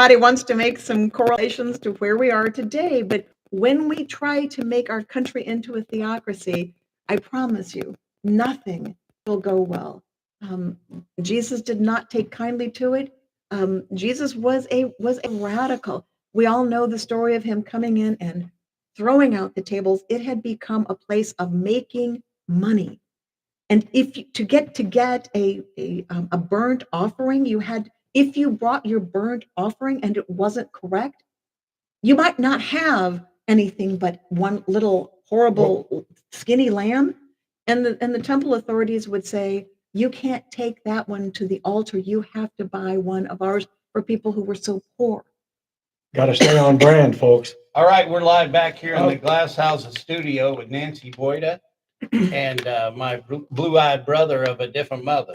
everybody wants to make some correlations to where we are today, but when we try to make our country into a theocracy, I promise you, nothing will go well. Jesus did not take kindly to it. Jesus was a radical. We all know the story of him coming in and throwing out the tables. It had become a place of making money. And if you, to get a burnt offering, you had, if you brought your burnt offering and it wasn't correct, you might not have anything but one little horrible skinny lamb. And the temple authorities would say, you can't take that one to the altar. You have to buy one of ours for people who were so poor. Got to stay on brand, folks. All right, we're live back here in the Glass Houses studio with Nancy Boyda and my blue-eyed brother of a different mother.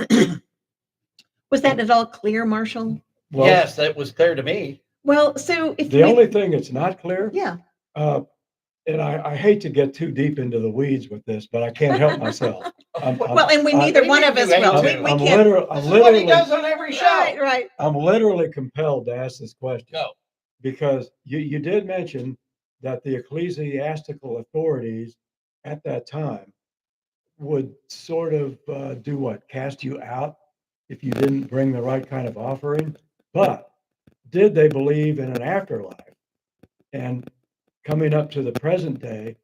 Was that at all clear, Marshall? Well, yes, that was clear to me. Well, so if the only thing that's not clear, yeah, and I hate to get too deep into the weeds with this, but I can't help myself. And we neither one of us will. We I'm can't. literally, what he does on every show. Right. I'm literally compelled to ask this question. Go. Because you did mention that the ecclesiastical authorities at that time would sort of do what? Cast you out if you didn't bring the right kind of offering. But did they believe in an afterlife? And coming up to the present day,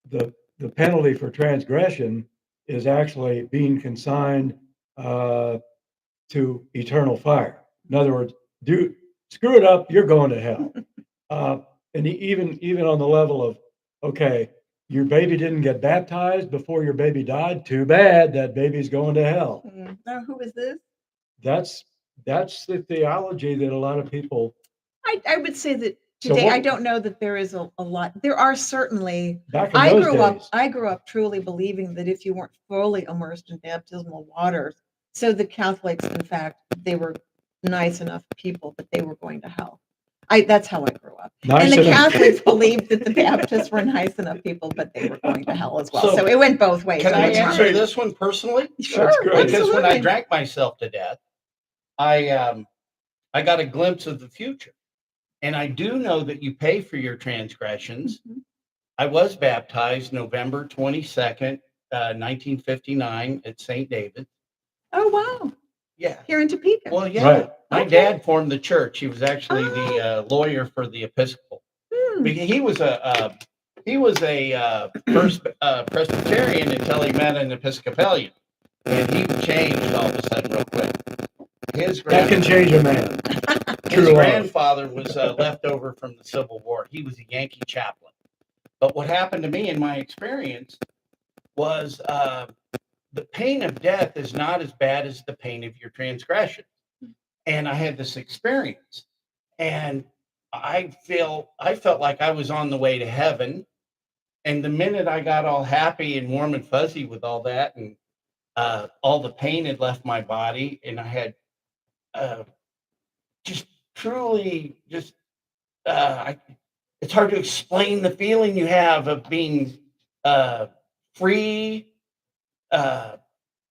the penalty for transgression is actually being consigned to eternal fire. In other words, screw it up, you're going to hell. And even on the level of, okay, your baby didn't get baptized before your baby died. Too bad, that baby's going to hell. Now, who is this? That's the theology that a lot of people. I would say that today, I don't know that there is a lot. There are certainly. Back in those days. I grew up truly believing that if you weren't fully immersed in baptismal waters, so the Catholics, in fact, they were nice enough people, but they were going to hell. That's how I grew up. And the Catholics believed that the Baptists were nice enough people, but they were going to hell as well. So it went both ways. Can I answer this one personally? Sure. Because when I drank myself to death, I got a glimpse of the future. And I do know that you pay for your transgressions. Mm-hmm. I was baptized November 22nd, 1959 at St. David's. Oh, wow. Yeah. Here in Topeka. Well, yeah. Right. My dad formed the church. He was actually the lawyer for the Episcopal. He was a first Presbyterian until he met an Episcopalian, and he changed all of a sudden real quick. That can change a man. His grandfather was left over from the Civil War. He was a Yankee chaplain. But what happened to me in my experience was the pain of death is not as bad as the pain of your transgression. And I had this experience, and I felt like I was on the way to heaven. And the minute I got all happy and warm and fuzzy with all that, and all the pain had left my body, and I had just truly it's hard to explain the feeling you have of being free,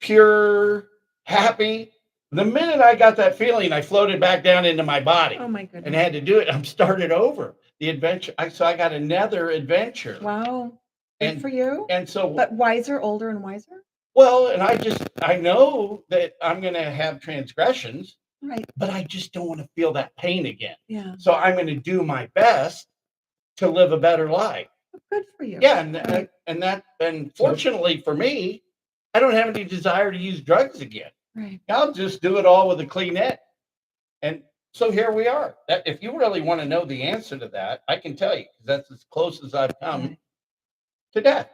pure, happy. The minute I got that feeling, I floated back down into my body. Oh my goodness! And had to do it. I'm started over the adventure. So I got another adventure. Wow! Good for you. And so, but wiser, older, and wiser. Well, and I know that I'm going to have transgressions, right? But I just don't want to feel that pain again. Yeah. So I'm going to do my best to live a better life. Good for you. Yeah, and fortunately for me, I don't have any desire to use drugs again. Right. I'll just do it all with a clean head. And so here we are. If you really want to know the answer to that, I can tell you, because that's as close as I've come to death.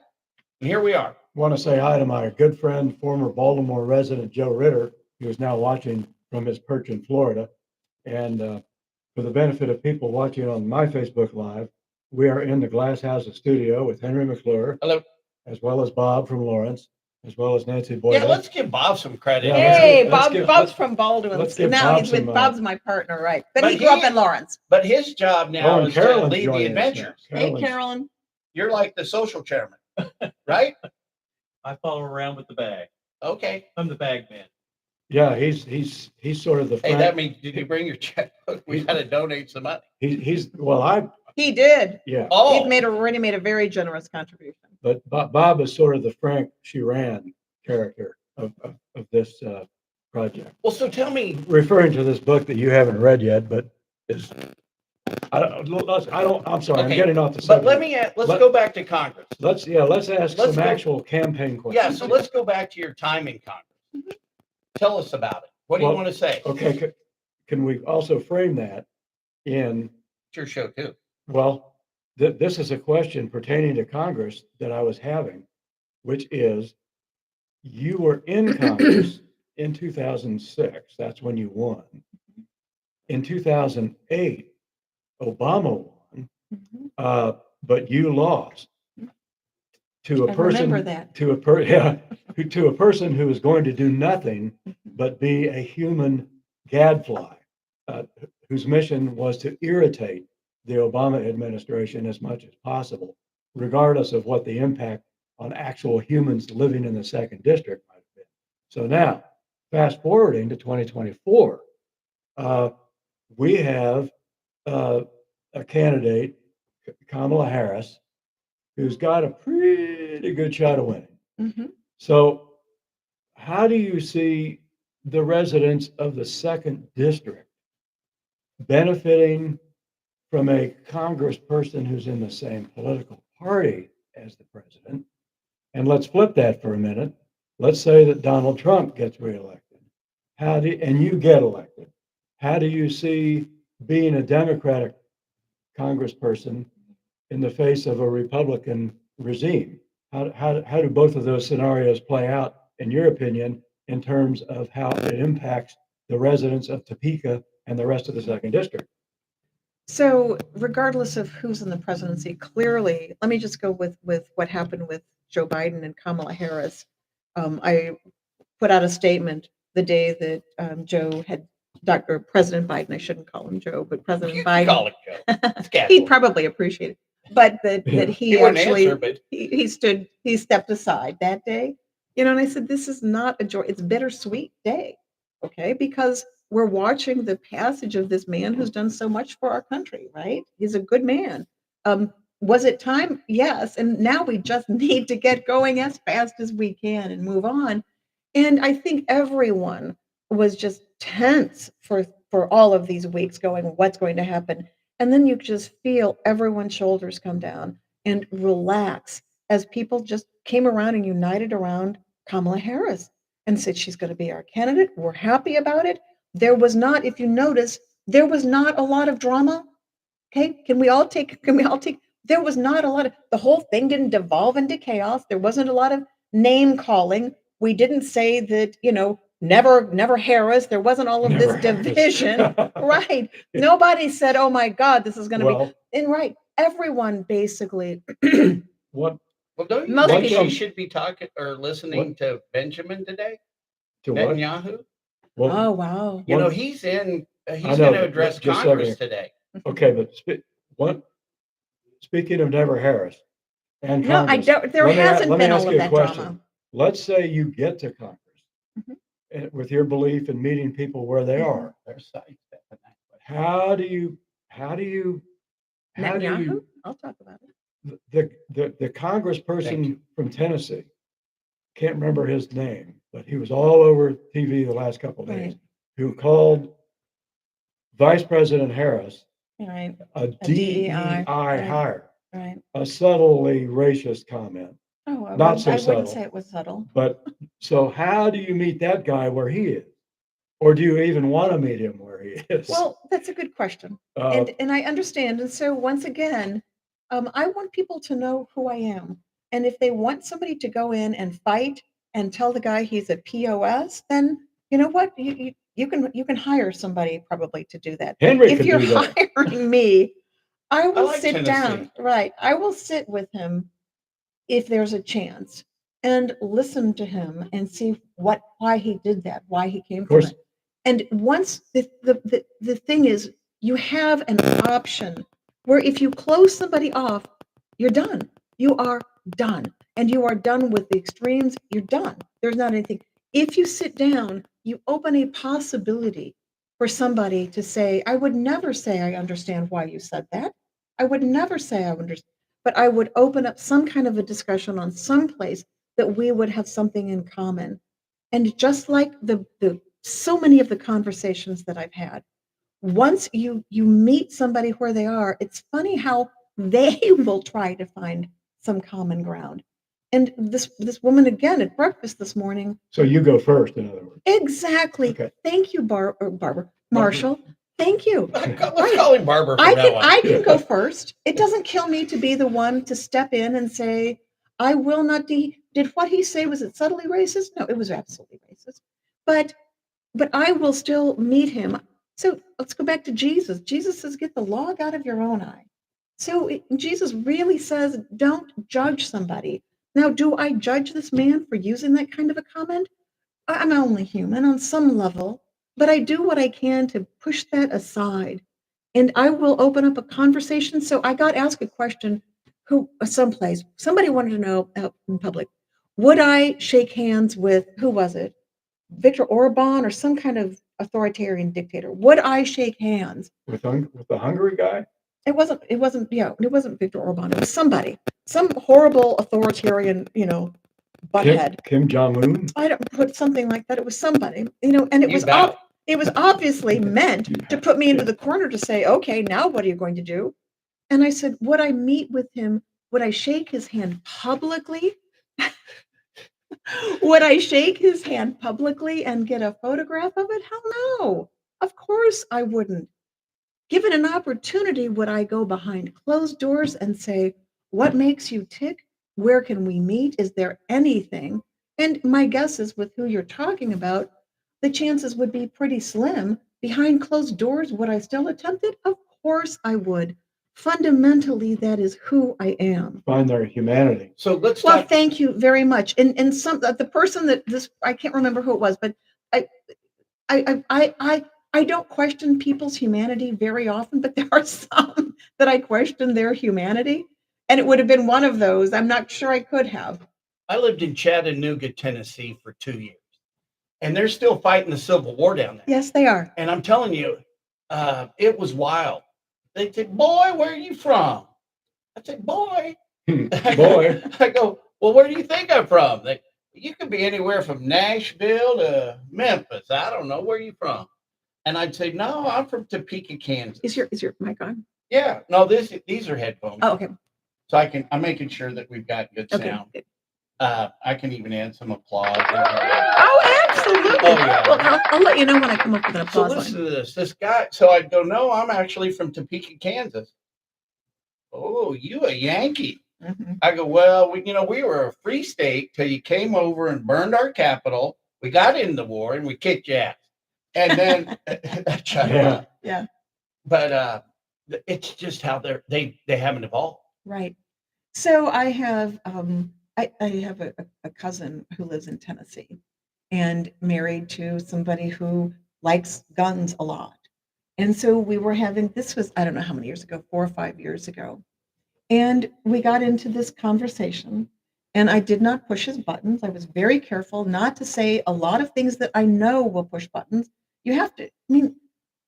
And here we are. I want to say hi to my good friend, former Baltimore resident Joe Ritter, who is now watching from his perch in Florida. And for the benefit of people watching on my Facebook Live, we are in the Glass Houses studio with Henry McClure. Hello. As well as Bob from Lawrence, as well as Nancy Boyda. Yeah, let's give Bob some credit. Yeah, hey, Bob's from Baldwin. Now he's with Bob's my partner, right? But he grew up in Lawrence. But his job now is to lead the adventures. Hey, Carolyn. You're like the social chairman, right? I follow around with the bag. Okay. I'm the bag man. Yeah, he's sort of the Hey, that Frank, means, did you bring your checkbook? We got to donate some money. He did. Yeah, He's Oh, already made a very generous contribution. but Bob is sort of the Frank Sheeran character of this project. well, so tell me, Referring to this book that you haven't read yet, but is, I'm sorry, I'm Okay, getting off the but subject. let's go back to Congress. Let's ask Let's some go- actual campaign Yeah, questions. so let's go back to your time in Congress. Tell us about it. What do you Well, want to say? Okay, can we also frame that in, It's your show too. well, this is a question pertaining to Congress that I was having, which is, you were in Congress in 2006. That's when you won. In 2008, Obama won, Mhm. but you lost to a I remember person, that. to a person who is going to do nothing but be a human gadfly, uh, whose mission was to irritate the Obama administration as much as possible, regardless of what the impact on actual humans living in the second district might have been. So now, fast forwarding to 2024, we have a candidate, Kamala Harris, who's got a pretty good shot of winning. Mhm. So how do you see the residents of the second district benefiting from a congressperson who's in the same political party as the president? And let's flip that for a minute. Let's say that Donald Trump gets reelected. And you get elected. How do you see being a Democratic congressperson in the face of a Republican regime? How do both of those scenarios play out, in your opinion, in terms of how it impacts the residents of Topeka and the rest of the second district? So regardless of who's in the presidency, clearly, let me just go with what happened with Joe Biden and Kamala Harris. I put out a statement the day that Joe had Dr. President Biden. I shouldn't call him Joe, but President Biden. Call it Joe. It's He'd casual. probably appreciate it, but that Yeah. he He wouldn't actually answer, but he stepped aside that day. And I said, this is not a joy. It's a bittersweet day, okay? Because we're watching the passage of this man who's done so much for our country, right? He's a good man. Was it time? Yes. And now we just need to get going as fast as we can and move on. And I think everyone was just tense for all of these weeks going, what's going to happen? And then you just feel everyone's shoulders come down and relax as people just came around and united around Kamala Harris and said she's going to be our candidate. We're happy about it. There was not, if you notice, there was not a lot of drama. Okay, can we all take, there was not a lot of, the whole thing didn't devolve into chaos. There wasn't a lot of name calling. We didn't say that, never Harris. There wasn't all of this Never Harris. division. Right. Nobody said, oh my God, this is going to be, Well, and right. Everyone basically, what, well, don't you Most think people- she should be talking or listening to Benjamin today? to what? Netanyahu? Well, oh, wow. You know, What- he's going know, to but address just a Congress second. today. okay, but speaking of Never Harris and No, I Congress, don't, there let me a- hasn't let me been ask all of you a that question. drama. Let's say you get to Congress Mhm. with your belief in meeting people where they Mhm. are. They're sidestepping that. How do you Netanyahu? I'll talk about it. the Thank congressperson you. from Tennessee, can't remember his name, but he was all over TV the last couple of days, Right. who called Vice President Harris Right. a DEI, DEI right. hire, Right. a subtly racist comment. Oh, Not so I subtle. wouldn't say it was subtle. But so how do you meet that guy where he is? Or do you even want to meet him where he is? Well, that's a good question. Uh, And I understand. And so once again, I want people to know who I am. And if they want somebody to go in and fight and tell the guy he's a POS, then you know what? You can hire somebody probably to do that. Henry If could you're do that. hiring me, I will like sit down. Tennessee. Right. I will sit with him if there's a chance and listen to him and see why he did that, why he came Of from course. it. And once the thing is, you have an option where if you close somebody off, you're done. You are done. And you are done with the extremes. You're done. There's not anything. if you sit down, you open a possibility for somebody to say, I would never say I understand why you said that. I would never say I understand, but I would open up some kind of a discussion on some place that we would have something in common. And just like the so many of the conversations that I've had, once you meet somebody where they are, it's funny how they will try to find some common ground. And this woman again at breakfast this morning, So you go first, in other words. exactly. Okay. Thank you, Barbara, Marshall. Thank you. Let's Right. call him Barber from I now can on. I can go first. It doesn't kill me to be the one to step in and say, I will not did what he say, was it subtly racist? No, it was absolutely racist. But I will still meet him. So let's go back to Jesus. Jesus says, get the log out of your own eye. So Jesus really says, don't judge somebody. Now, do I judge this man for using that kind of a comment? I'm only human on some level, but I do what I can to push that aside. And I will open up a conversation. So I got asked a question someplace. Somebody wanted to know out in public, would I shake hands with, who was it? Viktor Orban or some kind of authoritarian dictator. Would I shake hands? With the Hungary guy? It wasn't Viktor Orban. It was somebody, some horrible authoritarian, butthead. Kim Jong-un? I don't put something like that. It was somebody, and You bow. it was obviously meant to put me into the corner to say, okay, now what are you going to do? And I said, would I meet with him? Would I shake his hand publicly? Would I shake his hand publicly and get a photograph of it? Hell no. Of course I wouldn't. Given an opportunity, would I go behind closed doors and say, what makes you tick? Where can we meet? Is there anything? And my guess is with who you're talking about, the chances would be pretty slim. Behind closed doors, would I still attempt it? Of course I would. Fundamentally, that is who I am. Find their humanity. So let's Well, talk. thank you very much. And some the person that this I can't remember who it was, but I I don't question people's humanity very often, but there are some that I question their humanity, and it would have been one of those. I'm not sure I could have. I lived in Chattanooga, Tennessee for 2 years, and they're still fighting the Civil War down there. Yes, they are. And I'm telling you, it was wild. They said, boy, where are you from? I said, boy. Boy. I go, well, where do you think I'm from? You could be anywhere from Nashville to Memphis. I don't know. Where are you from? And I'd say, no, I'm from Topeka, Kansas. Is your mic on? Yeah. No, these are headphones. Oh, okay. So I'm making sure that we've got good sound. Okay. I can even add some applause. Oh, absolutely. Oh, yeah. Well, I'll let you know when I come up with an So applause listen line. to this. This guy. So I'd go, no, I'm actually from Topeka, Kansas. Oh, you a Yankee? Mhm. I go, well, we were a free state till you came over and burned our capital. We got in the war and we kicked your ass. And then Yeah. Yeah. But it's just how they haven't evolved. Right. So I have I have a cousin who lives in Tennessee and married to somebody who likes guns a lot. And so we were having this was I don't know how many years ago, 4 or 5 years ago. And we got into this conversation and I did not push his buttons. I was very careful not to say a lot of things that I know will push buttons. You have to, I mean,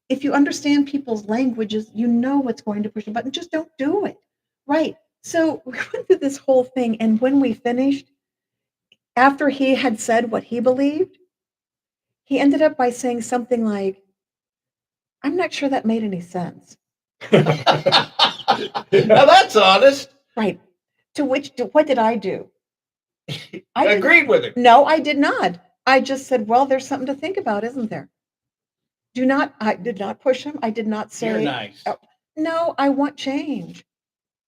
if you understand people's languages, you know what's going to push a button. Just don't do it. Right. So we went through this whole thing. And when we finished, after he had said what he believed, he ended up by saying something like, I'm not sure that made any sense. Now that's honest. Right. What did I do? I agreed with him. No, I did not. I just said, well, there's something to think about, isn't there? I did not push him. I did not say, You're nice. "Oh, no, I want change.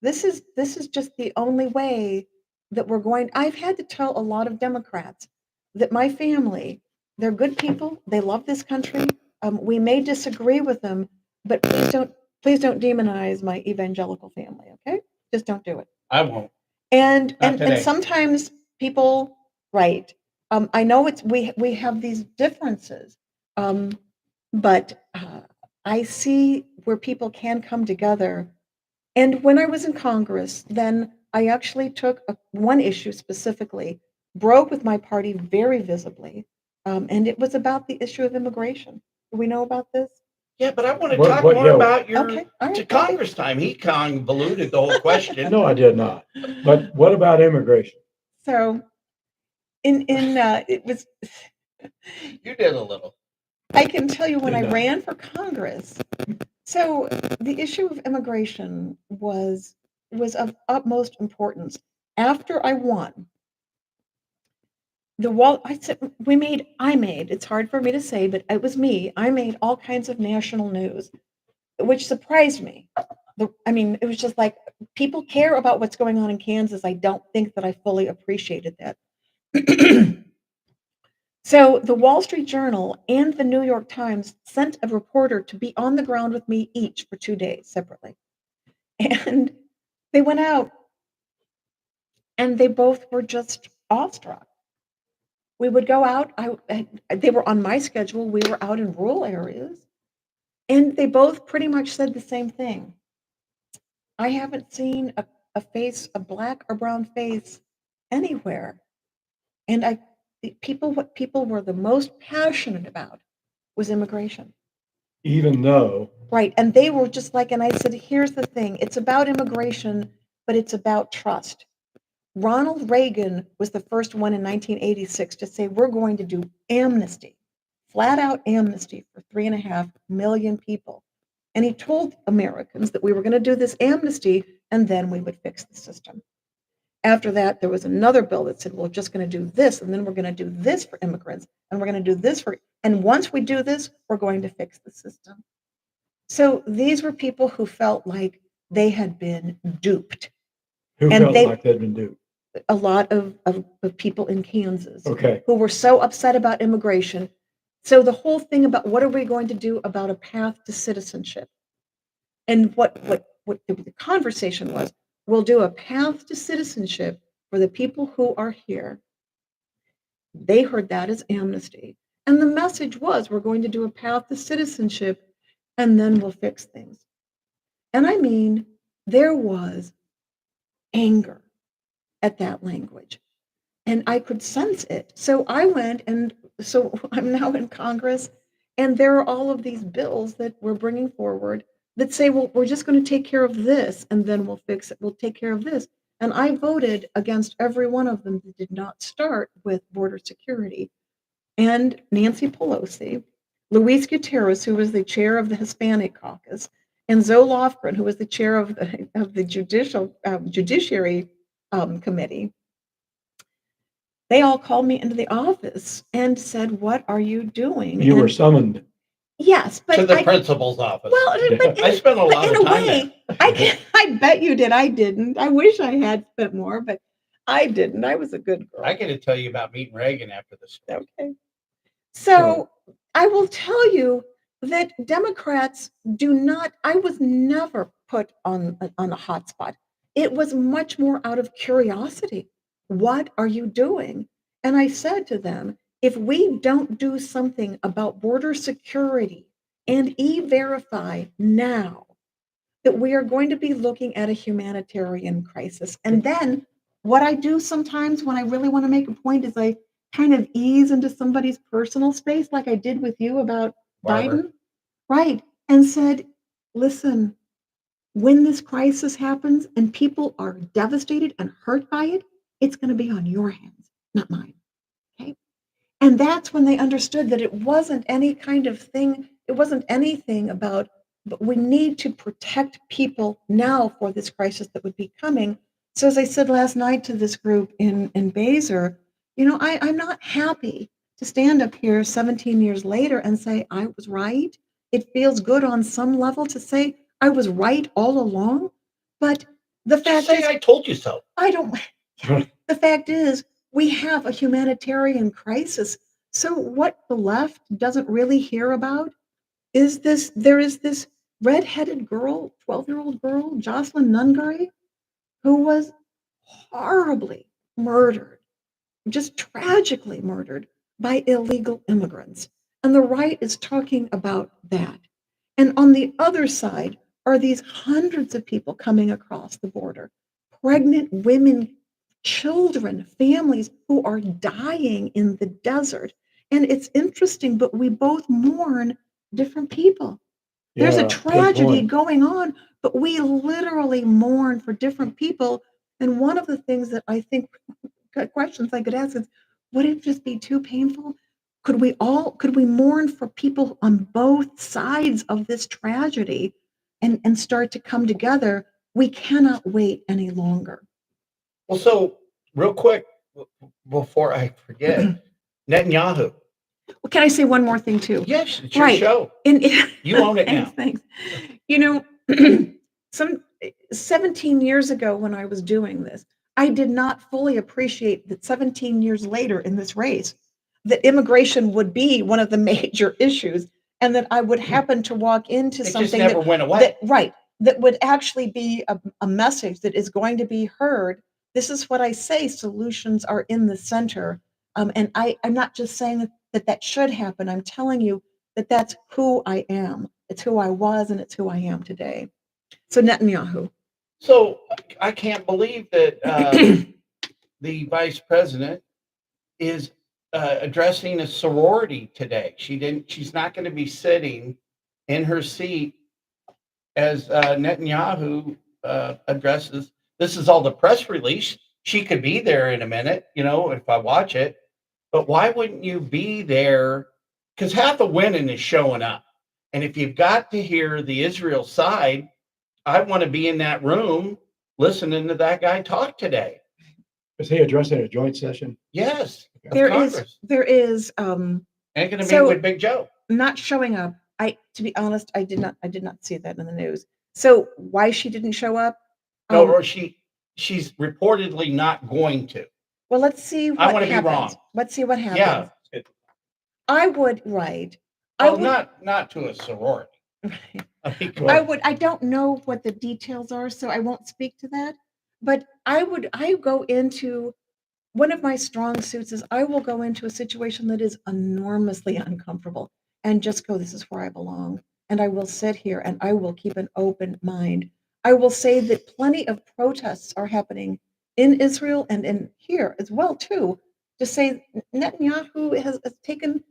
This is just the only way that we're going. I've had to tell a lot of Democrats that my family, they're good people. They love this country. We may disagree with them, but please don't demonize my evangelical family. Okay, just don't do it. I won't. And Not and today. sometimes people, right? I know we have these differences, but I see where people can come together. And when I was in Congress, then I actually took one issue specifically, broke with my party very visibly, and it was about the issue of immigration. Do we know about this? Yeah, but I want to What- talk what- more yeah. about your Okay, all right, to okay. Congress time. He convoluted the whole question. No, I did not. But what about immigration? So, it was. You did a little. I can tell you when I Did not. ran for Congress. So the issue of immigration was of utmost importance. After I won, I made, it's hard for me to say, but it was me. I made all kinds of national news, which surprised me. I mean, it was just like people care about what's going on in Kansas. I don't think that I fully appreciated that. So the Wall Street Journal and the New York Times sent a reporter to be on the ground with me each for 2 days separately. And they went out and they both were just awestruck. We would go out, they were on my schedule, we were out in rural areas, and they both pretty much said the same thing. I haven't seen a face, a black or brown face anywhere. And what people were the most passionate about was immigration. Even though, Right. And they were just like, and I said, here's the thing, it's about immigration, but it's about trust. Ronald Reagan was the first one in 1986 to say, we're going to do amnesty, flat out amnesty for 3.5 million people. And he told Americans that we were going to do this amnesty and then we would fix the system. After that, there was another bill that said, we're just going to do this, and then we're going to do this for immigrants, and we're going to do this and once we do this, we're going to fix the system. So these were people who felt like they had been duped. who And felt they- like they'd been duped? A lot of people in Kansas Okay. who were so upset about immigration. So the whole thing about what are we going to do about a path to citizenship? And what the conversation was, we'll do a path to citizenship for the people who are here. They heard that as amnesty. And the message was, we're going to do a path to citizenship and then we'll fix things. And I mean, there was anger at that language. And I could sense it. So I went, and so I'm now in Congress, and there are all of these bills that we're bringing forward that say, well, we're just going to take care of this, and then we'll fix it. We'll take care of this. And I voted against every one of them that did not start with border security. And Nancy Pelosi, Luis Gutierrez, who was the chair of the Hispanic Caucus, and Zoe Lofgren, who was the chair of the Judiciary Committee, they all called me into the office and said, "What are you doing?" You were And summoned. yes, but To the principal's office. but I spent a lot in of a time way, there. I bet you did. I didn't. I wish I had spent more, but I didn't. I was a good girl. I got to tell you about meeting Reagan after the story. Okay. So I will tell you that Democrats do not, I was never put on a hot spot. It was much more out of curiosity. What are you doing? And I said to them, if we don't do something about border security and e-verify now, that we are going to be looking at a humanitarian crisis. And then what I do sometimes when I really want to make a point is I kind of ease into somebody's personal space, like I did with you about Barbara. Biden, right? And said, listen, when this crisis happens and people are devastated and hurt by it, it's going to be on your hands, not mine. Okay. And that's when they understood that it wasn't any kind of thing, it wasn't anything about, but we need to protect people now for this crisis that would be coming. So as I said last night to this group in Baser, I'm not happy to stand up here 17 years later and say I was right. It feels good on some level to say I was right all along. But the fact Just say is, I told you so. I don't. The fact is, we have a humanitarian crisis. So what the left doesn't really hear about is there is this red-headed girl, 12-year-old girl, Jocelyn Nungaray, who was horribly murdered, just tragically murdered by illegal immigrants. And the right is talking about that. And on the other side are these hundreds of people coming across the border, pregnant women, children, families who are dying in the desert. And it's interesting, but we both mourn different people. There's a Yeah, good tragedy point. going on, but we literally mourn for different people. And one of the things that I think questions I could ask is, would it just be too painful? Could we mourn for people on both sides of this tragedy and start to come together? We cannot wait any longer. Well, so real quick before I forget, Netanyahu. Well, can I say one more thing too? Yes, it's your Right. show. In, You own it thanks, now. thanks. You know, some 17 years ago when I was doing this, I did not fully appreciate that 17 years later in this race, that immigration would be one of the major issues, and that I would happen to walk into It just something never went away. that would actually be a message that is going to be heard. This is what I say: solutions are in the center. And I'm not just saying that should happen. I'm telling you that that's who I am. It's who I was, and it's who I am today. So Netanyahu. So I can't believe that the vice president is addressing a sorority today. She's not going to be sitting in her seat as Netanyahu addresses. This is all the press release. She could be there in a minute, if I watch it. But why wouldn't you be there? Because half of winning is showing up. And if you've got to hear the Israel side, I want to be in that room listening to that guy talk today. Is he addressing a joint session? Yes, of There Congress. is Ain't going to so- meet with Big Joe. not showing up. To be honest, I did not see that in the news. So why she didn't show up? No, or she's reportedly not going to. Well, let's see what wanna be happens. wrong. Let's see what happens. Yeah. I would, right. I Well, would, not to a sorority. I mean, come Well- on. I don't know what the details are, so I won't speak to that. But I go into one of my strong suits is I will go into a situation that is enormously uncomfortable and just go, this is where I belong. And I will sit here and I will keep an open mind. I will say that plenty of protests are happening in Israel and in here as well too, to say Netanyahu has taken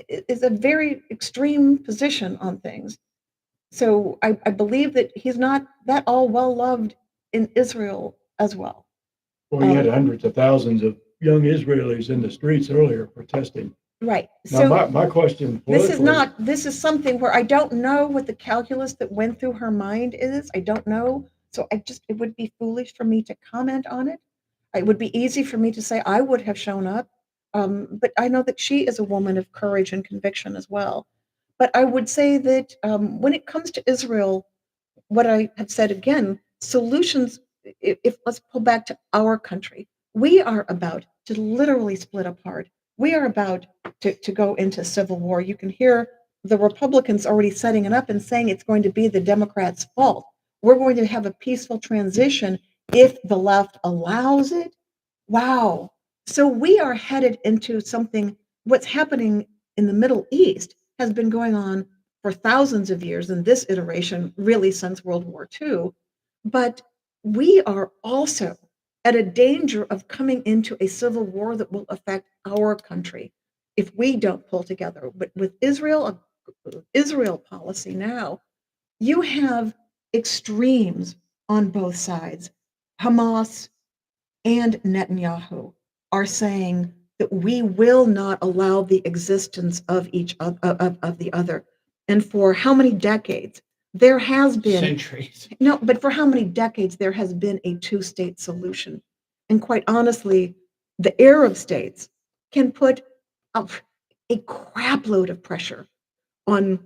is a very extreme position on things. So I believe that he's not that all well loved in Israel as well. Well, you had hundreds of thousands of young Israelis in the streets earlier protesting. Right. Now, So my question this politically, is something where I don't know what the calculus that went through her mind is. I don't know. So it would be foolish for me to comment on it. It would be easy for me to say I would have shown up. But I know that she is a woman of courage and conviction as well. But I would say that when it comes to Israel, what I have said again, solutions, if let's pull back to our country, we are about to literally split apart. We are about to go into civil war. You can hear the Republicans already setting it up and saying it's going to be the Democrats' fault. We're going to have a peaceful transition if the left allows it. Wow. So we are headed into something, what's happening in the Middle East has been going on for thousands of years, in this iteration, really since World War II. But we are also at a danger of coming into a civil war that will affect our country if we don't pull together. But with Israel policy now, you have extremes on both sides. Hamas and Netanyahu are saying that we will not allow the existence of of the other. And for how many decades there has been Centuries. no, but for how many decades there has been a two-state solution. And quite honestly, the Arab states can put a crap load of pressure on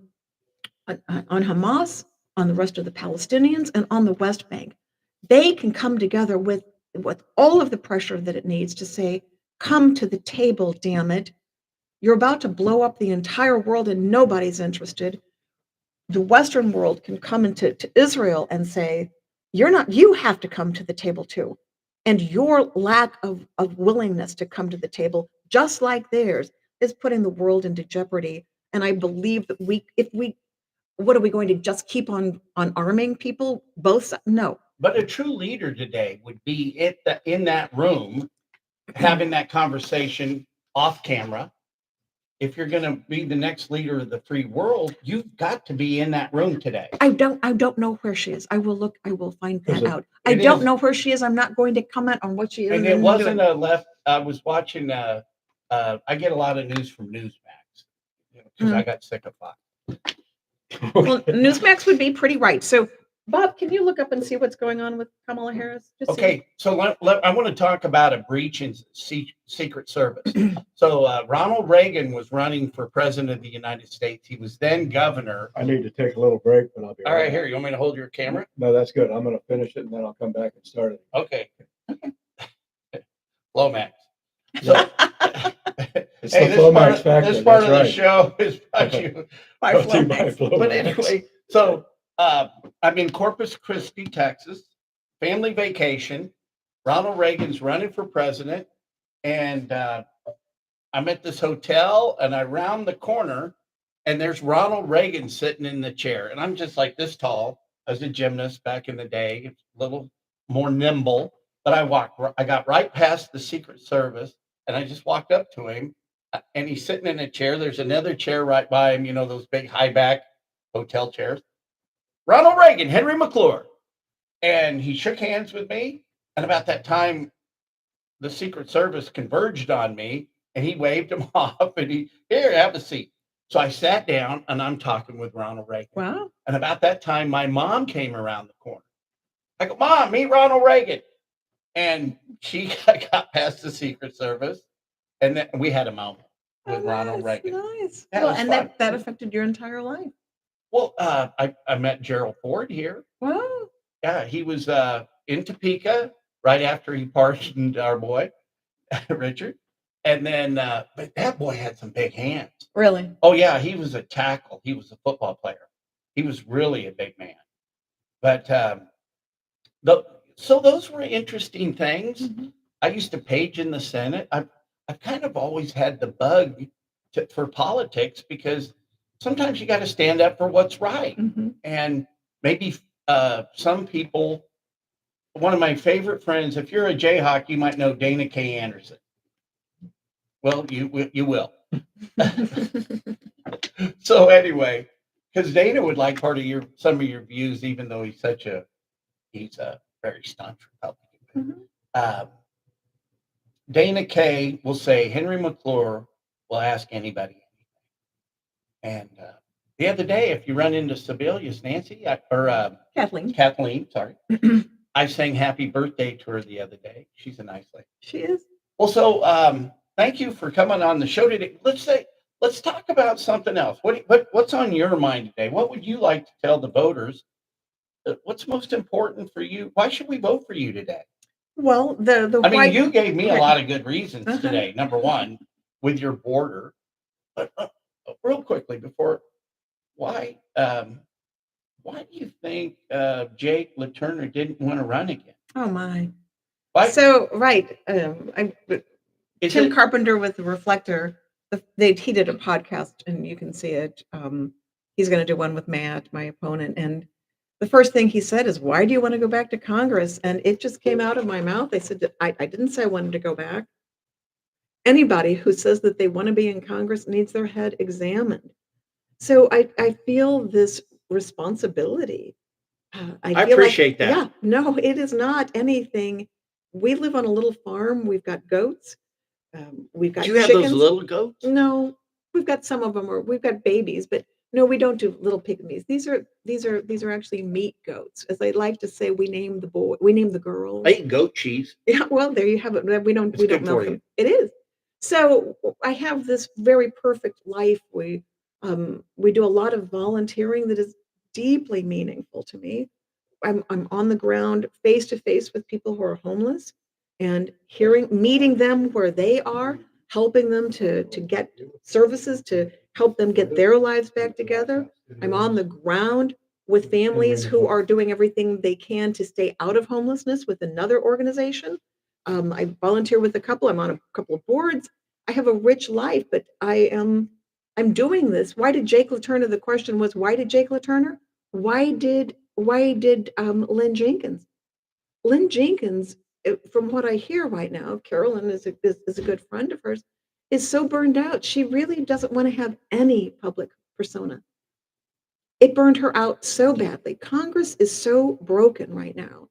on Hamas, on the rest of the Palestinians, and on the West Bank. They can come together with all of the pressure that it needs to say, come to the table, damn it. You're about to blow up the entire world and nobody's interested. The Western world can come into Israel and say, you have to come to the table too. And your lack of willingness to come to the table, just like theirs, is putting the world into jeopardy. And I believe that what are we going to just keep on arming people? Both sides? No. But a true leader today would be in that room having that conversation off camera if you're going to be the next leader of the free world, you've got to be in that room today. I don't know where she is. I will look. I will find There's that a- out. I it don't is- know where she is. I'm not going to comment on what she is. And it wasn't a left. I was watching. I get a lot of news from Newsmax because I got sick of Fox. Well, Newsmax would be pretty right. So, Bob, can you look up and see what's going on with Kamala Harris? Just see- Okay, so I want to talk about a breach in Secret Service. So Ronald Reagan was running for president of the United States. He was then governor. I need to take a little break, but I'll be All right, here. You want me to hold your camera? No, that's good. I'm going to finish it and then I'll come back and start it. Okay. Lomax. So, It's hey, the this part, Flomax factor. this part That's of the right. show is brought to you by Brought to you by Flomax. But Flomax. anyway, so I'm in Corpus Christi, Texas, family vacation. Ronald Reagan's running for president, and I'm at this hotel, and I round the corner, and there's Ronald Reagan sitting in the chair, and I'm just like this tall. I was a gymnast back in the day, a little more nimble, but I got right past the Secret Service, and I just walked up to him, and he's sitting in a chair. There's another chair right by him, those big high back hotel chairs. Ronald Reagan, Henry McClure. And he shook hands with me. And about that time, the Secret Service converged on me and he waved him off and here, have a seat. So I sat down and I'm talking with Ronald Reagan. Wow. And about that time, my mom came around the corner. I go, Mom, meet Ronald Reagan. And she got past the Secret Service. And then we had a moment with Ronald Reagan. Nice. Yeah, it Well, was and fun. that affected your entire life. Well, I met Gerald Ford here. Wow. Yeah, he was in Topeka right after he pardoned our boy, Richard. And then, but that boy had some big hands. Really? Oh, yeah, he was a tackle. He was a football player. He was really a big man. But so those were interesting things. Mm-hmm. I used to page in the Senate. I've kind of always had the bug for politics because sometimes you got to stand up for what's right. Mm-hmm. And maybe some people, one of my favorite friends, if you're a Jayhawk, you might know Dana K. Anderson. Well, you will. So anyway, because Dana would like part of some of your views, even though he's a very staunch Republican. Mm-hmm. Dana K. will say Henry McClure will ask anybody anything. And the other day, if you run into Sebelius, Nancy, Kathleen, sorry, I sang happy birthday to her the other day. She's a nice lady. She is. Well, so thank you for coming on the show today. Let's talk about something else. What's on your mind today? What would you like to tell the voters? What's most important for you? Why should we vote for you today? Well, you gave me a Okay. lot of good reasons Uh-huh. today. Number one, with your border. But real quickly before, why do you think Jake LaTurner didn't want to run again? Oh my. Why? So right, Is Tim it- Carpenter with the Reflector. He did a podcast, and you can see it. He's going to do one with Matt, my opponent, and the first thing he said is, "Why do you want to go back to Congress?" And it just came out of my mouth. I said, I didn't say I wanted to go back. Anybody who says that they want to be in Congress needs their head examined. So I feel this responsibility. I feel appreciate that. Yeah, no, it is not anything. We live on a little farm. We've got goats. We've got Do you have chickens. those little goats? No, we've got some of them, or we've got babies, but no, we don't do little pygmies. These are actually meat goats, as I like to say. We name the girls. I eat goat cheese. Yeah, well, there you have it. We don't It's good milk for them. you. It is. So I have this very perfect life. We do a lot of volunteering that is deeply meaningful to me. I'm on the ground, face to face with people who are homeless, and meeting them where they are, helping them to get services to help them get their lives back together. I'm on the ground with families who are doing everything they can to stay out of homelessness with another organization. I volunteer with a couple. I'm on a couple of boards. I have a rich life, but I'm doing this. Why did Jake LaTurner? The question was, why did Jake LaTurner? Why did Lynn Jenkins? Lynn Jenkins, from what I hear right now, Carolyn is a good friend of hers. is so burned out. She really doesn't want to have any public persona. It burned her out so badly. Congress is so broken right now.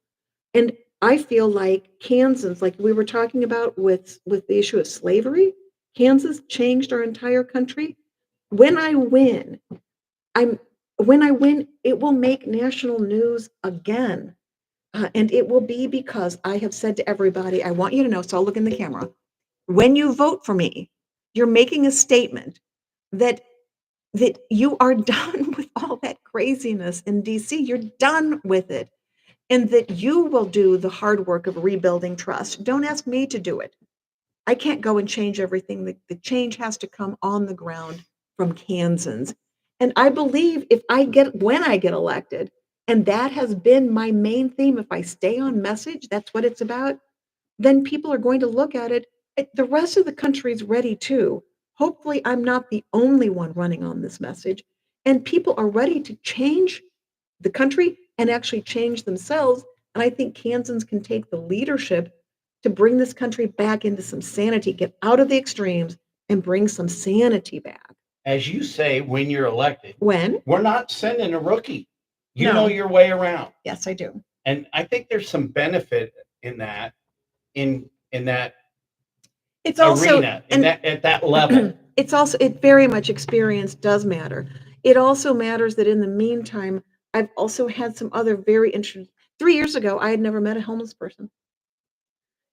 And I feel like Kansas, like we were talking about with the issue of slavery, Kansas changed our entire country. When I win, I'm when I win, it will make national news again. And it will be because I have said to everybody, I want you to know, so I'll look in the camera. When you vote for me, you're making a statement that you are done with all that craziness in DC. You're done with it. And that you will do the hard work of rebuilding trust. Don't ask me to do it. I can't go and change everything. The change has to come on the ground from Kansans. And I believe when I get elected, and that has been my main theme, if I stay on message, that's what it's about, then people are going to look at it. The rest of the country is ready too. Hopefully, I'm not the only one running on this message. And people are ready to change the country and actually change themselves. And I think Kansans can take the leadership to bring this country back into some sanity, get out of the extremes and bring some sanity back. As you say, when you're elected, When? we're not sending a rookie. You No. know your way around. Yes, I do. And I think there's some benefit in that, in that It's also arena, at that level. it very much experience does matter. It also matters that in the meantime, I've also had some other very interesting. 3 years ago, I had never met a homeless person.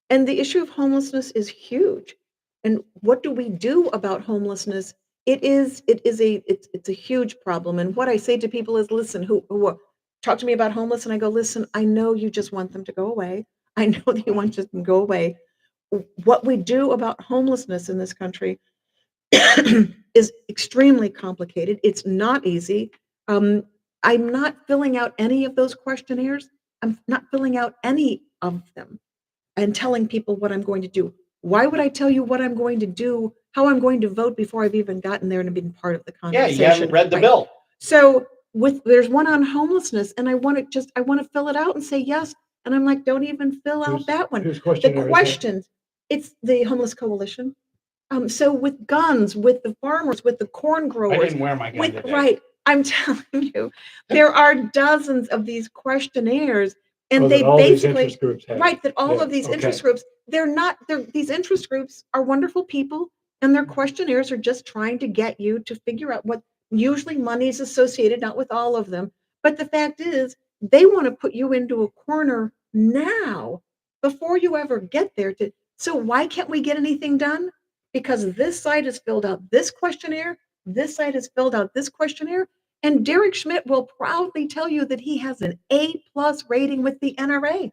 And the issue of homelessness is huge. And what do we do about homelessness? It's a huge problem. And what I say to people is, listen, who talk to me about homeless, and I go, listen, I know you just want them to go away. I know that you want them to go away. What we do about homelessness in this country is extremely complicated. It's not easy. I'm not filling out any of those questionnaires. I'm not filling out any of them and telling people what I'm going to do. Why would I tell you what I'm going to do, how I'm going to vote before I've even gotten there and been part of the Yeah, conversation? you haven't read the Right. bill. So there's one on homelessness, and I want to fill it out and say yes. And I'm like, don't even fill out that one. Whose The questionnaire is that? questions, it's the Homeless Coalition. So with guns, with the farmers, with the corn I growers, didn't wear my gun today. right, I'm telling you, there are dozens of these questionnaires, and Oh, they that all these basically, interest groups have. right, that all Yeah, of these interest okay. groups, these interest groups are wonderful people, and their questionnaires are just trying to get you to figure out what usually money is associated, not with all of them. But the fact is, they want to put you into a corner now before you ever get there. So why can't we get anything done? Because this side has filled out this questionnaire, this side has filled out this questionnaire, and Derek Schmidt will proudly tell you that he has an A+ rating with the NRA.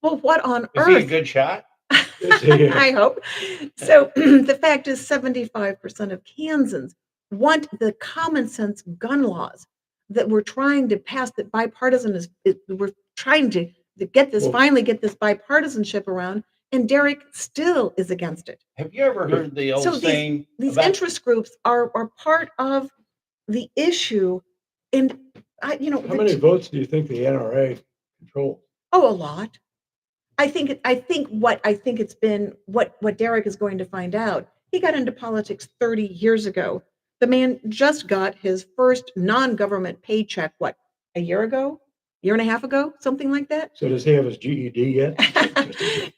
Well, what on Is he a earth? good shot? Is he? I hope. So the fact is 75% of Kansans want the common sense gun laws that we're trying to pass, that we're trying to get this, Well- finally get this bipartisanship around, and Derek still is against it. Have you ever heard the old So saying these about interest groups are part of the issue. And How many votes do you think the NRA controls? a lot. I think it's been what Derek is going to find out. He got into politics 30 years ago. The man just got his first non-government paycheck, a year ago? Year and a half ago? Something like that? So does he have his GED yet?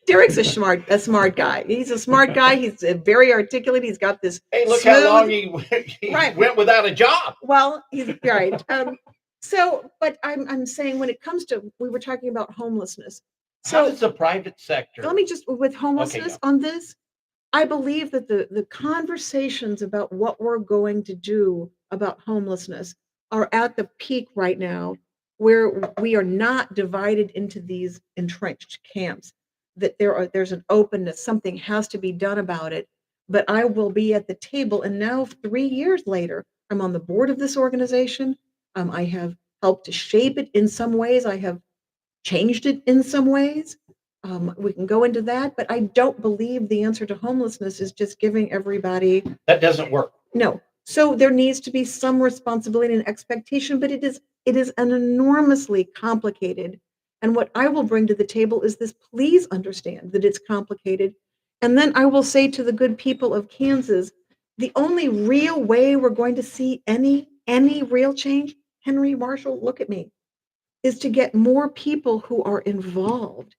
Derek's a smart guy. He's a smart guy. He's very articulate. He's got this hey, look smooth, how long he Right. went without a job. Well, he's right. But I'm saying when it comes to, we were talking about homelessness. How So does the private sector? let me just, with homelessness on this, I believe that the conversations about what we're going to do about homelessness are at the peak right now, where we are not divided into these entrenched camps, that there's an openness, something has to be done about it. But I will be at the table, and now 3 years later, I'm on the board of this organization. I have helped to shape it in some ways. I have changed it in some ways. We can go into that, but I don't believe the answer to homelessness is just giving everybody. That doesn't work. No. So there needs to be some responsibility and expectation, but it is an enormously complicated. And what I will bring to the table is this: please understand that it's complicated. And then I will say to the good people of Kansas, the only real way we're going to see any real change, Henry Marshall, look at me, is to get more people who are involved.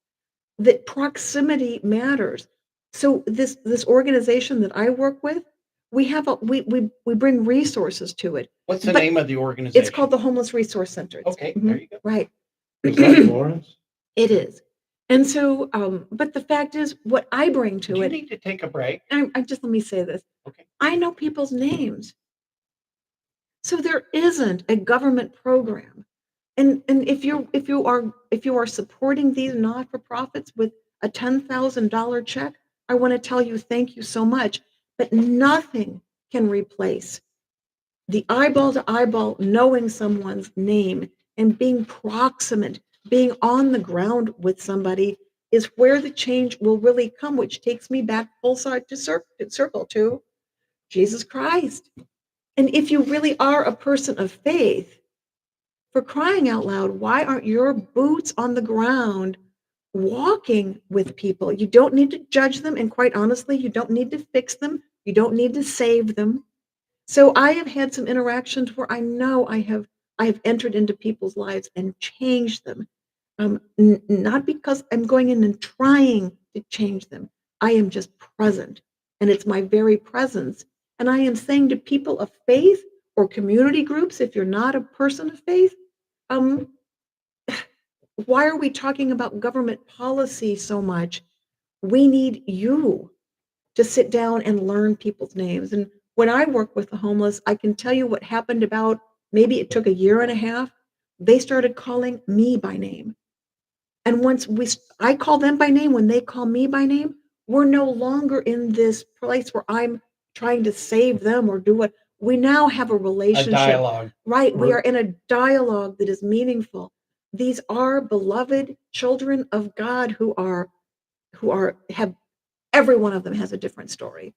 That proximity matters. So this organization that I work with, we bring resources to it. What's the But name of the organization? It's called the Homeless Resource Center. Okay, there you go. Right. Is that Lawrence? It is. And so, but the fact is, what I bring to Do you it, need to take a break? I just let me say this. Okay. I know people's names. So there isn't a government program. And if you are supporting these not-for-profits with a $10,000 check, I want to tell you thank you so much. But nothing can replace the eyeball to eyeball knowing someone's name and being proximate, being on the ground with somebody is where the change will really come, which takes me back full circle to Jesus Christ. And if you really are a person of faith, for crying out loud, why aren't your boots on the ground walking with people? You don't need to judge them. And quite honestly, you don't need to fix them. You don't need to save them. So I have had some interactions where I know I have entered into people's lives and changed them. Not because I'm going in and trying to change them. I am just present. And it's my very presence. And I am saying to people of faith or community groups, if you're not a person of faith, um, why are we talking about government policy so much? We need you to sit down and learn people's names. And when I work with the homeless, I can tell you what happened about maybe it took a year and a half. They started calling me by name. And I call them by name, when they call me by name, we're no longer in this place where I'm trying to save them or do what. We now have a A relationship. dialogue. Right. We Right. are in a dialogue that is meaningful. These are beloved children of God who have every one of them has a different story.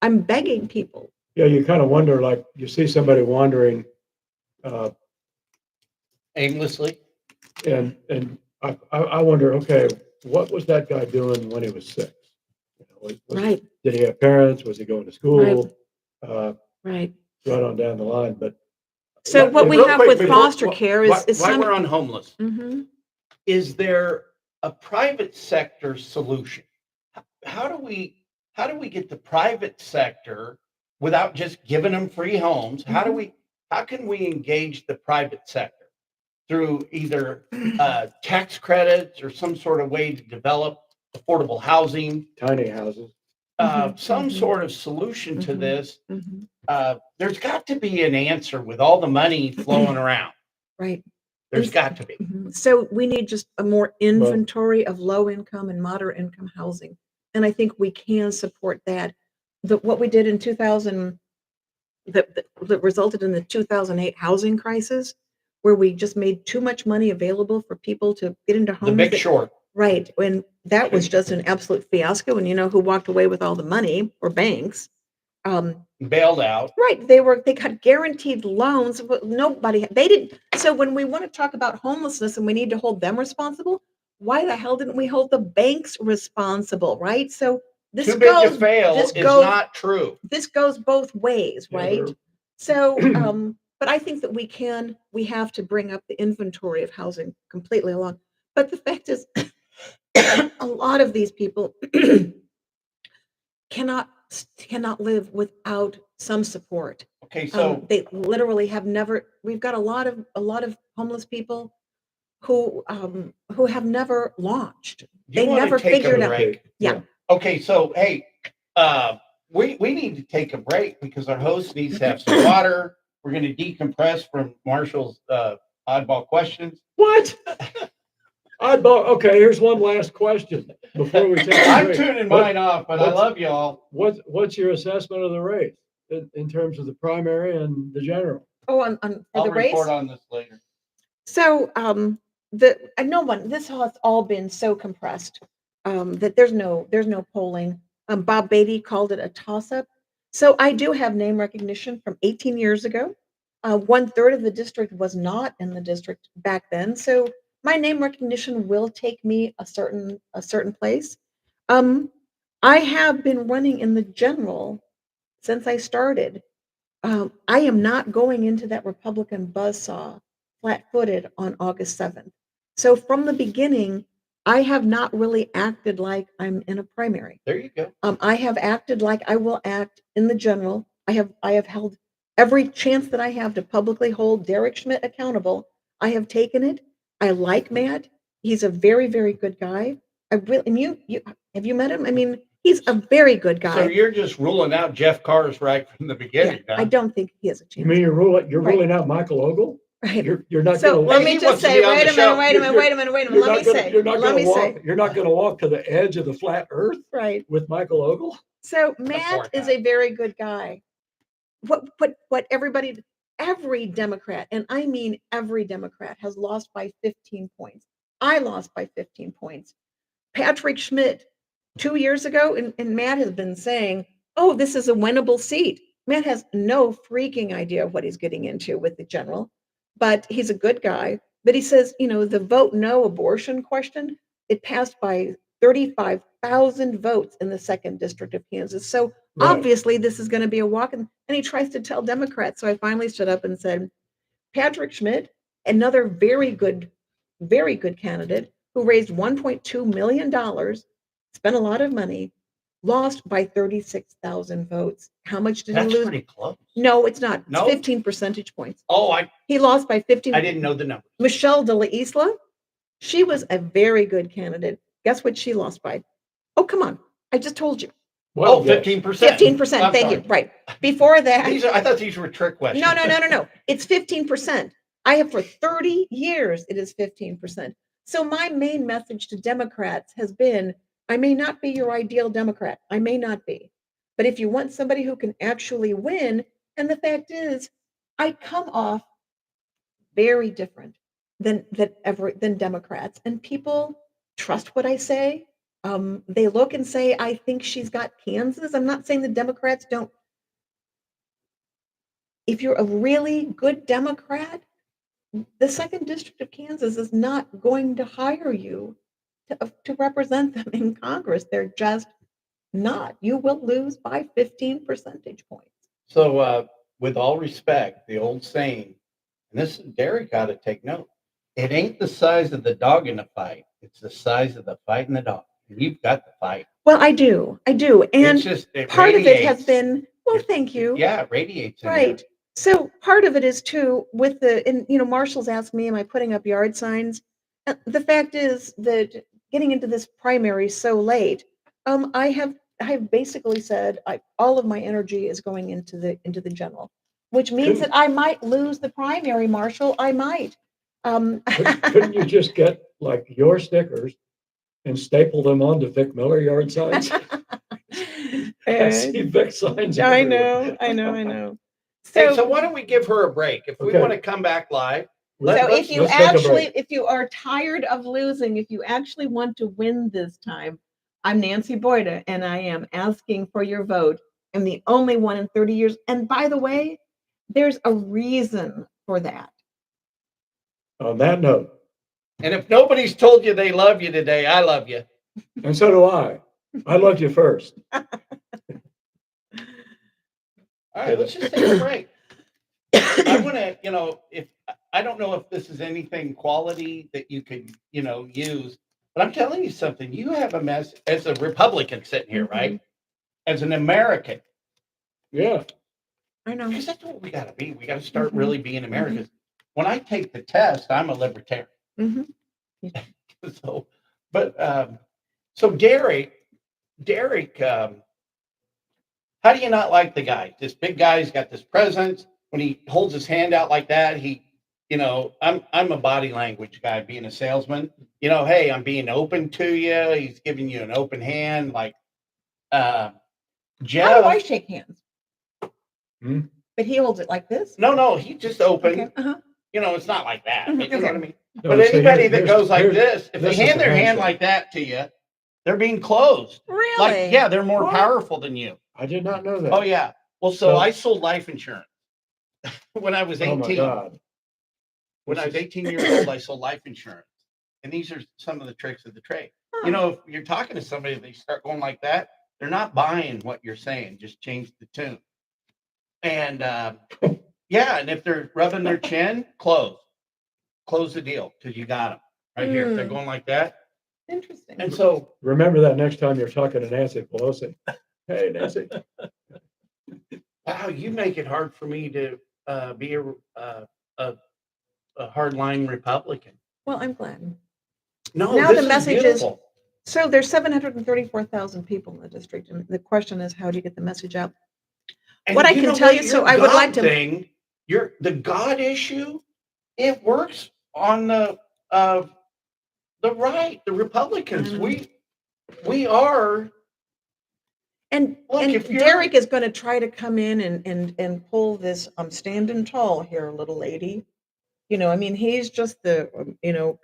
I'm begging people. Yeah, you kind of wonder, like you see somebody wandering, uh, Aimlessly. and I wonder, okay, what was that guy doing when he was 6? You know, Right. Did he have parents? Was he going to school? Right. Right on down the line, but So Yeah, what we real have quick, with before- foster care is While some. we're on homeless, Mhm. is there a private sector solution? How do we get the private sector without just giving them free homes? How can we engage the private sector through either tax credits or some sort of way to develop affordable housing, tiny houses. some Mhm. sort of solution to Mhm. this? Mhm. There's got to be an answer with all the money flowing around. Right. There's And- got to be. Mhm. So we need just a more inventory of low income and moderate income housing. And I think we can support that. What we did in 2000, that resulted in the 2008 housing crisis, where we just made too much money available for people to get into homes. The Big Short. Right. When that was just an absolute fiasco. And you know who walked away with all the money? Or banks. Bailed out. Right. They got guaranteed loans. But they didn't. So when we want to talk about homelessness and we need to hold them responsible, why the hell didn't we hold the banks responsible? Right. So this Too big to goes, fail this is goes, not true. this goes both ways, Yeah, right? they're- So, but I think that we have to bring up the inventory of housing completely along. But the fact is, a lot of these people cannot live without some support. Okay, so They literally have never. We've got a lot of homeless people who have never launched. you They want never to take a figured out. break? Yeah. Okay, so hey, we need to take a break because our host needs to have some water. We're going to decompress from Marshall's oddball questions. What? Oddball. Okay, here's one last question before we take a I'm break. tuning mine off, but I what's- love y'all. What's your assessment of the race in terms of the primary and the general? Oh, on for I'll the race. report on this later. So, no one. This has all been so compressed that there's no polling. Bob Beatty called it a toss-up. So I do have name recognition from 18 years ago. 1/3 of the district was not in the district back then. So my name recognition will take me a certain place. Um, I have been running in the general since I started. I am not going into that Republican buzzsaw flat-footed on August 7th. So from the beginning, I have not really acted like I'm in a primary. There you go. I have acted like I will act in the general. I have held every chance that I have to publicly hold Derek Schmidt accountable. I have taken it. I like Matt. He's a very, very good guy. I really, and you have you met him? I mean, he's a very good So guy. you're just ruling out Jeff Carr's right from the Yeah, beginning, I huh? don't think he has a You chance. mean you're Right. ruling out Michael Ogle? Right. You're not So gonna let Hey, me he just wants to say, be on wait the a minute, show. wait a minute, wait a minute, wait a minute. Let me say, let me say, you're not gonna walk to the edge of the flat earth right. with Michael Ogle? So poor Matt is guy. a very good guy. What every Democrat, and I mean every Democrat, has lost by 15 points. I lost by 15 points. Patrick Schmidt 2 years ago, and Matt has been saying, oh, this is a winnable seat. Matt has no freaking idea what he's getting into with the general, but he's a good guy. But he says, the vote no abortion question, it passed by 35,000 votes in the second district of Kansas. So Right. obviously this is going to be a walk. And he tries to tell Democrats. So I finally stood up and said, Patrick Schmidt, another very good candidate who raised $1.2 million, spent a lot of money, lost by 36,000 votes. How much did That's he lose? pretty close. No, it's not. It's No? 15 percentage points. Oh, He lost by 15. I didn't know the number. Michelle de la Isla, she was a very good candidate. Guess what she lost by? Oh, come on. I just told you. Oh, yes. 15%. 15%. I'm Thank sorry. you. Right. Before that. I thought these were trick questions. No. It's 15%. I have for 30 years, it is 15%. So my main message to Democrats has been, I may not be your ideal Democrat. I may not be. But if you want somebody who can actually win, and the fact is, I come off very different than Democrats. And people trust what I say. They look and say, I think she's got Kansas. I'm not saying the Democrats don't. If you're a really good Democrat, the second district of Kansas is not going to hire you to represent them in Congress. They're just not. You will lose by 15 percentage points. So, with all respect, the old saying, and this Derek got to take note. It ain't the size of the dog in the fight; it's the size of the fight in the dog. And you've got the fight. Well, I do, and It's just part of it has radiates. been. Well, thank you. Yeah, it radiates. In Right. there. So part of it is too with Marshall's asked me, am I putting up yard signs? The fact is that getting into this primary so late, I have basically said all of my energy is going into the general, which means that I might lose the primary, Marshall. I might. Couldn't you just get like your stickers and staple them onto Vic Miller yard signs? I see Vic signs. I everywhere. know. So why don't we give her a break? If we Okay. want to come back live, So if you let's take a break. if you are tired of losing, if you actually want to win this time, I'm Nancy Boyda, and I am asking for your vote. I'm the only one in 30 years. And by the way, there's a reason for that. On that note, and if nobody's told you they love you today, I love you. and so do I. I loved you first. All right, let's just take a break. I want to, if I don't know if this is anything quality that you could, use, but I'm telling you something. You have a mess as a Republican sitting here, right? As an American. Yeah. I know. Because that's what we got to be. We got to start really being Americans. When I take the test, I'm a libertarian. So Derek, how do you not like the guy? This big guy, he's got this presence. When he holds his hand out like that, I'm a body language guy, being a salesman. Hey, I'm being open to you. He's giving you an open hand. Like Jeff. How do I shake hands? Hmm? But he holds it like this? No, he just open. Okay. Uh-huh. It's not like that. But you know what I mean? No, But so anybody that here's- goes like here's- this, if they this is hand the their hand handshake. like that to you, they're being closed. Really? Like, yeah, they're more What? powerful than you. I did not know that. Oh, yeah. Well, so I sold life insurance when I was 18. Oh my God. When I was 18 years old, I sold life insurance. And these are some of the tricks of the trade. Huh. If you're talking to somebody, they start going like that. They're not buying what you're saying. Just change the tune. And yeah, and if they're rubbing their chin, close the deal because you got them right here. If they're going like that. Interesting. And so Remember that next time you're talking to Nancy Pelosi. Hey, Nancy. wow, you make it hard for me to be a hardline Republican. Well, I'm glad. No, Now this the is message is- beautiful. So there's 734,000 people in the district, and the question is, how do you get the message out? And What I can know tell what? you, so Your I would God like to- thing, the God issue, it works on the right, the Republicans. We are. And Look, and if you're- Derek is going to try to come in and pull this. I'm standing tall here, little lady. You know, I mean, he's just the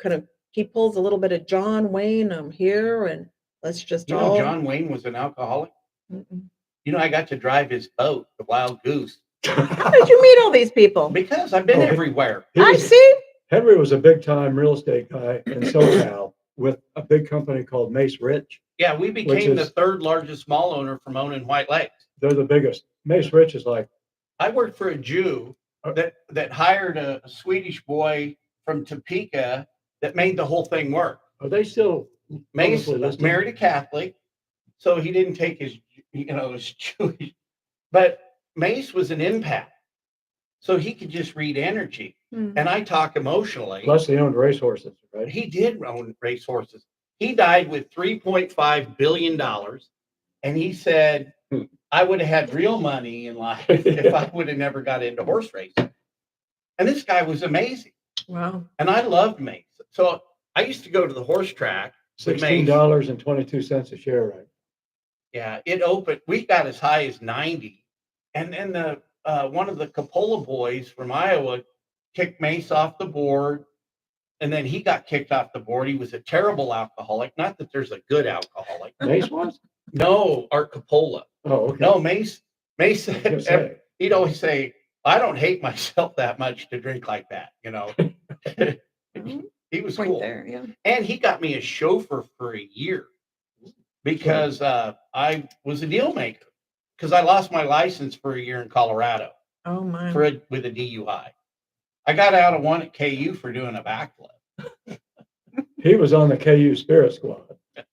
kind of, he pulls a little bit of John Wayne. I'm here, and let's just You all. know, John Wayne was an alcoholic. Mm-mm. You know, I got to drive his boat, the Wild Goose, How did you meet all these people? because I've been Oh, everywhere. He I was- see. Henry was a big time real estate guy in SoCal with a big company called Mace Rich. Yeah, we became the is- third largest mall owner from owning White Lakes. They're the biggest. Mace Rich is like, I worked for a Jew that hired a Swedish boy from Topeka that made the whole thing work. are they still Mace publicly listed? married a Catholic, so he didn't take his his Jewish, but Mace was an empath, so he could just read energy. Hmm. And I talk emotionally. Plus they owned racehorses, right? He did own racehorses. He died with $3.5 billion. And he said, I would have had real money in life if I would have never got into horse racing. And this guy was amazing. Wow. And I loved Mace. So I used to go to the horse track. with Mace. $16.22 a share, right? Yeah, it opened. We got as high as 90. And then the one of the Coppola boys from Iowa kicked Mace off the board. And then he got kicked off the board. He was a terrible alcoholic. Not that there's a good alcoholic. Mace was? No, Art Coppola. Oh, okay. No, Mace I was gonna said, say. he'd always say, I don't hate myself that much to drink like that, you know. Oh, He was right cool. there. Yeah. And he got me a chauffeur for a year because I was a deal maker because I lost my license for a year in Colorado Oh my. with a DUI. I got out of one at KU for doing a backflip. He was on the KU Spirit Squad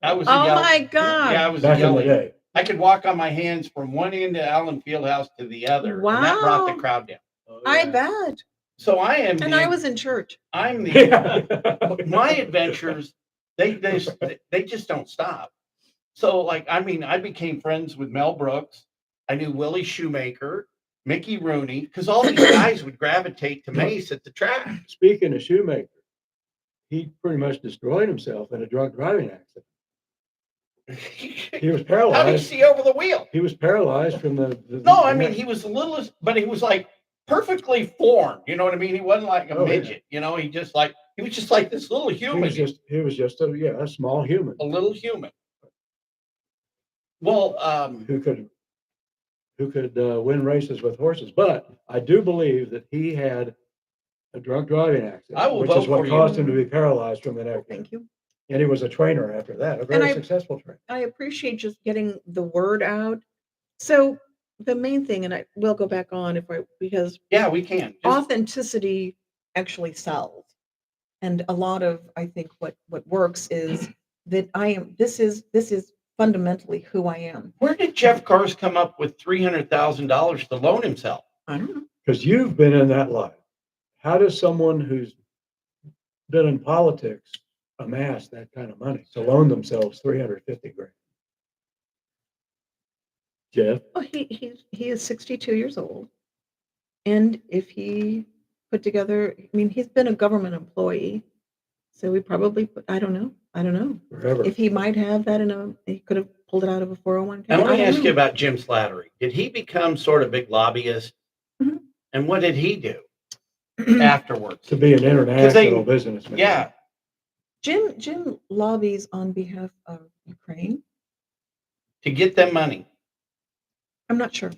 I was. Oh my God. Yeah, I was back a in the yelly. day. I could walk on my hands from one end of Allen Fieldhouse to the other, and that brought the Wow. crowd down. I bet. So I am. And I was in church. I'm the. Yeah. My adventures, they just don't stop. So like, I mean, I became friends with Mel Brooks. I knew Willie Shoemaker, Mickey Rooney, because all these guys would gravitate to Mace at the track. Speaking of Shoemaker, he pretty much destroyed himself in a drunk driving accident. He was How did he paralyzed. see over the wheel? He was paralyzed from the No, I mean, he was the littlest, but he was like perfectly formed. You know what I mean? He wasn't like a Oh, yeah. midget. You know, he was just like this little he human, was just a small human a little human. Well, who could win races with horses. But I do believe that he had a drunk driving accident, I will which vote is what for you. caused him to be paralyzed from the neck. Thank you. And he was a trainer after that, a very I- successful trainer. I appreciate just getting the word out. So the main thing, and I will go back on because yeah, we can. Just- authenticity actually sells. And a lot of, I think what works is that this is fundamentally who I am. Where did Jeff Cars come up with $300,000 to loan himself? I don't know. Because you've been in that life. How does someone who's been in politics amass that kind of money to loan themselves 350 grand? Jeff? Well, he is 62 years old. And if he put together, I mean, he's been a government employee. So we probably I don't know. Forever. If he might have that he could have pulled it out of a 401k. And let I me don't ask know. you about Jim Slattery. Did he become sort of big lobbyist? Mhm. And what did he do afterwards? To be an international businessman. Yeah. Jim lobbies on behalf of Ukraine. To get them money. I'm not sure.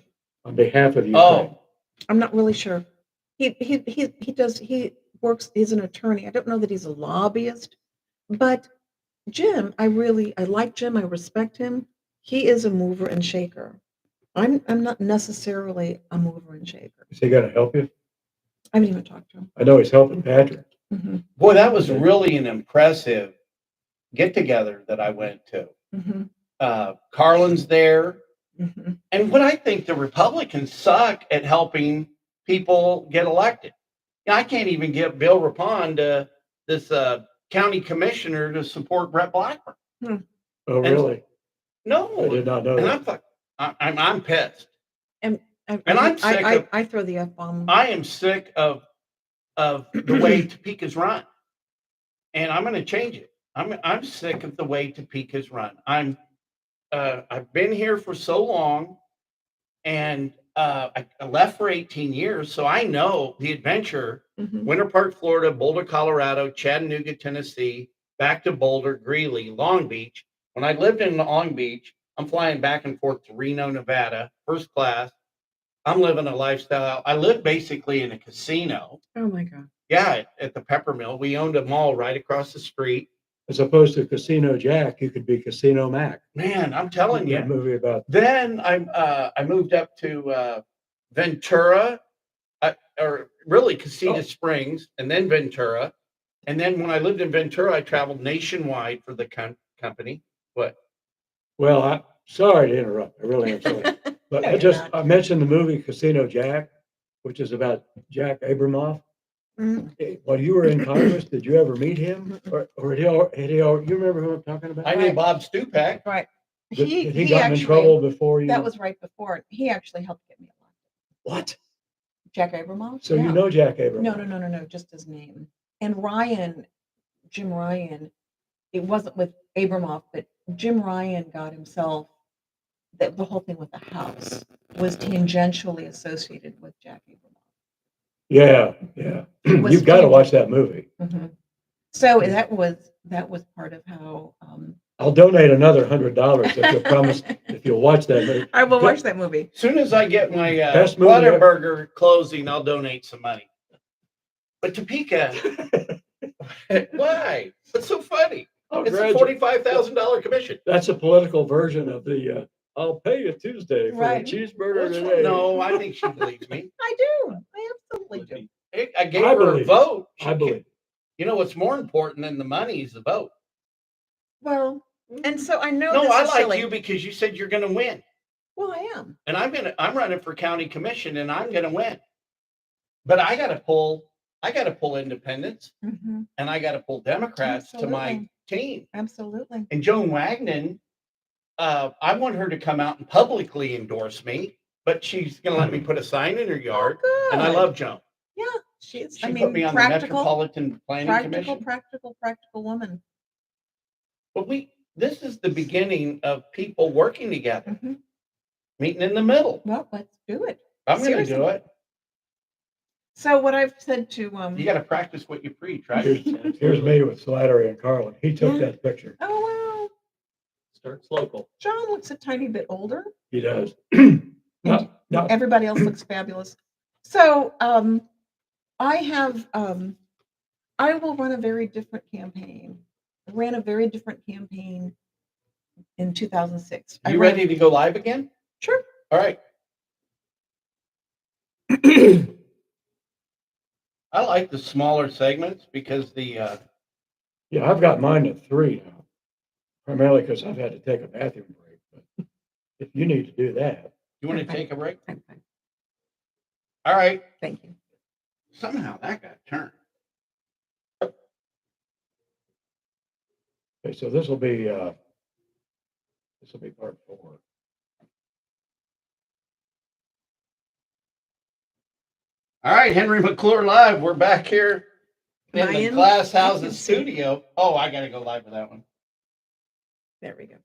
On behalf of Ukraine. Oh, I'm not really sure. He works, he's an attorney. I don't know that he's a lobbyist, but Jim, I like Jim. I respect him. he is a mover and shaker. I'm not necessarily a mover and shaker. Is he gonna help you? I haven't even talked to him. I know he's helping Patrick. Mm-hmm. Boy, that was really an impressive get together that I went to. Mm-hmm. Carlin's there. Mm-hmm. And what I think the Republicans suck at helping people get elected. I can't even get Bill Rapon to this county commissioner to support Brett Blackburn. Oh, really? No, I did not know and that. I'm pissed. And I'm sick of. I throw the F-bomb. I am sick of the way Topeka's run, and I'm going to change it. I'm sick of the way Topeka's run. I've been here for so long, and I left for 18 years, so I know the adventure. Mm-hmm. Winter Park, Florida, Boulder, Colorado, Chattanooga, Tennessee, back to Boulder, Greeley, Long Beach. When I lived in Long Beach, I'm flying back and forth to Reno, Nevada, first class. I'm living a lifestyle. I live basically in a casino. Oh my God. Yeah, at the Peppermill. We owned a mall right across the street. As opposed to Casino Jack, you could be Casino Mac. Man, I'm telling That you. movie about. Then I moved up to Ventura, or really Casita Springs, and then Ventura. And then when I lived in Ventura, I traveled nationwide for the company. What? Well, sorry to interrupt. I really am sorry. But No, I mentioned the movie Casino Jack, which is about Jack Abramoff. Mm-hmm. While you were in Congress, did you ever meet him? Or had he you remember who I'm talking about? I knew Bob Stupak. Right. Did he He got actually, in trouble before you? that was right before. He actually helped get me elected. What? Jack Abramoff? So Yeah. you know Jack Abramoff? No, just his name. And Jim Ryan, it wasn't with Abramoff, but Jim Ryan got himself, the whole thing with the house was tangentially associated with Jack Abramoff. Yeah. Was You've got to tangent- watch that movie. Mm-hmm. So that was part of how. I'll donate another $100 if you promise if you'll watch that movie. I will watch that movie. As soon as I get my Best movie ever. Whataburger closing, I'll donate some money. But Topeka, why? That's so funny. It's a $45,000 commission. That's a political version of the I'll pay you Tuesday for Right. a cheeseburger today. No, I think she believes me. I do. I absolutely do. I gave I her a believe vote. I believe. You know what's more important than the money is the vote. Well, and so I know. No, this I is like silly. you because you said you're going to win, Well, I am. and I'm running for county commission, and I'm going to win. But I got to pull independents, Mm-hmm. and I got to pull Democrats to my Absolutely. team. Absolutely. And Joan Wagnon, I want her to come out and publicly endorse me, but she's going to let me put a sign in her yard. Oh, And I good. love Joan. Yeah, she's. She I put mean, me on the Metropolitan Planning Commission. practical woman. But this is the beginning of people working together, Mm-hmm. meeting in the middle. Well, let's do it. I'm going to do Seriously. it. So what I've said to You got to practice what you preach, right? Here's me with Slattery and Carlin. He took Yeah. that picture. Oh wow, Starts local. John looks a tiny bit older. He does. Not Everybody else looks fabulous. So I will run a very different campaign. I ran a very different campaign in 2006. You ready to go live again? Sure. All right. I like the smaller segments because Yeah, I've got mine at 3 now, primarily because I've had to take a bathroom break. But if you need to do that, you want to Okay. take a break? I'm fine. All right. Thank you. Somehow that got turned. okay, so this will be part 4. All right, Henry McClure live. We're back here in the Ryan, Glass you can Houses see. studio. Oh, I got to go live with that one. There we go.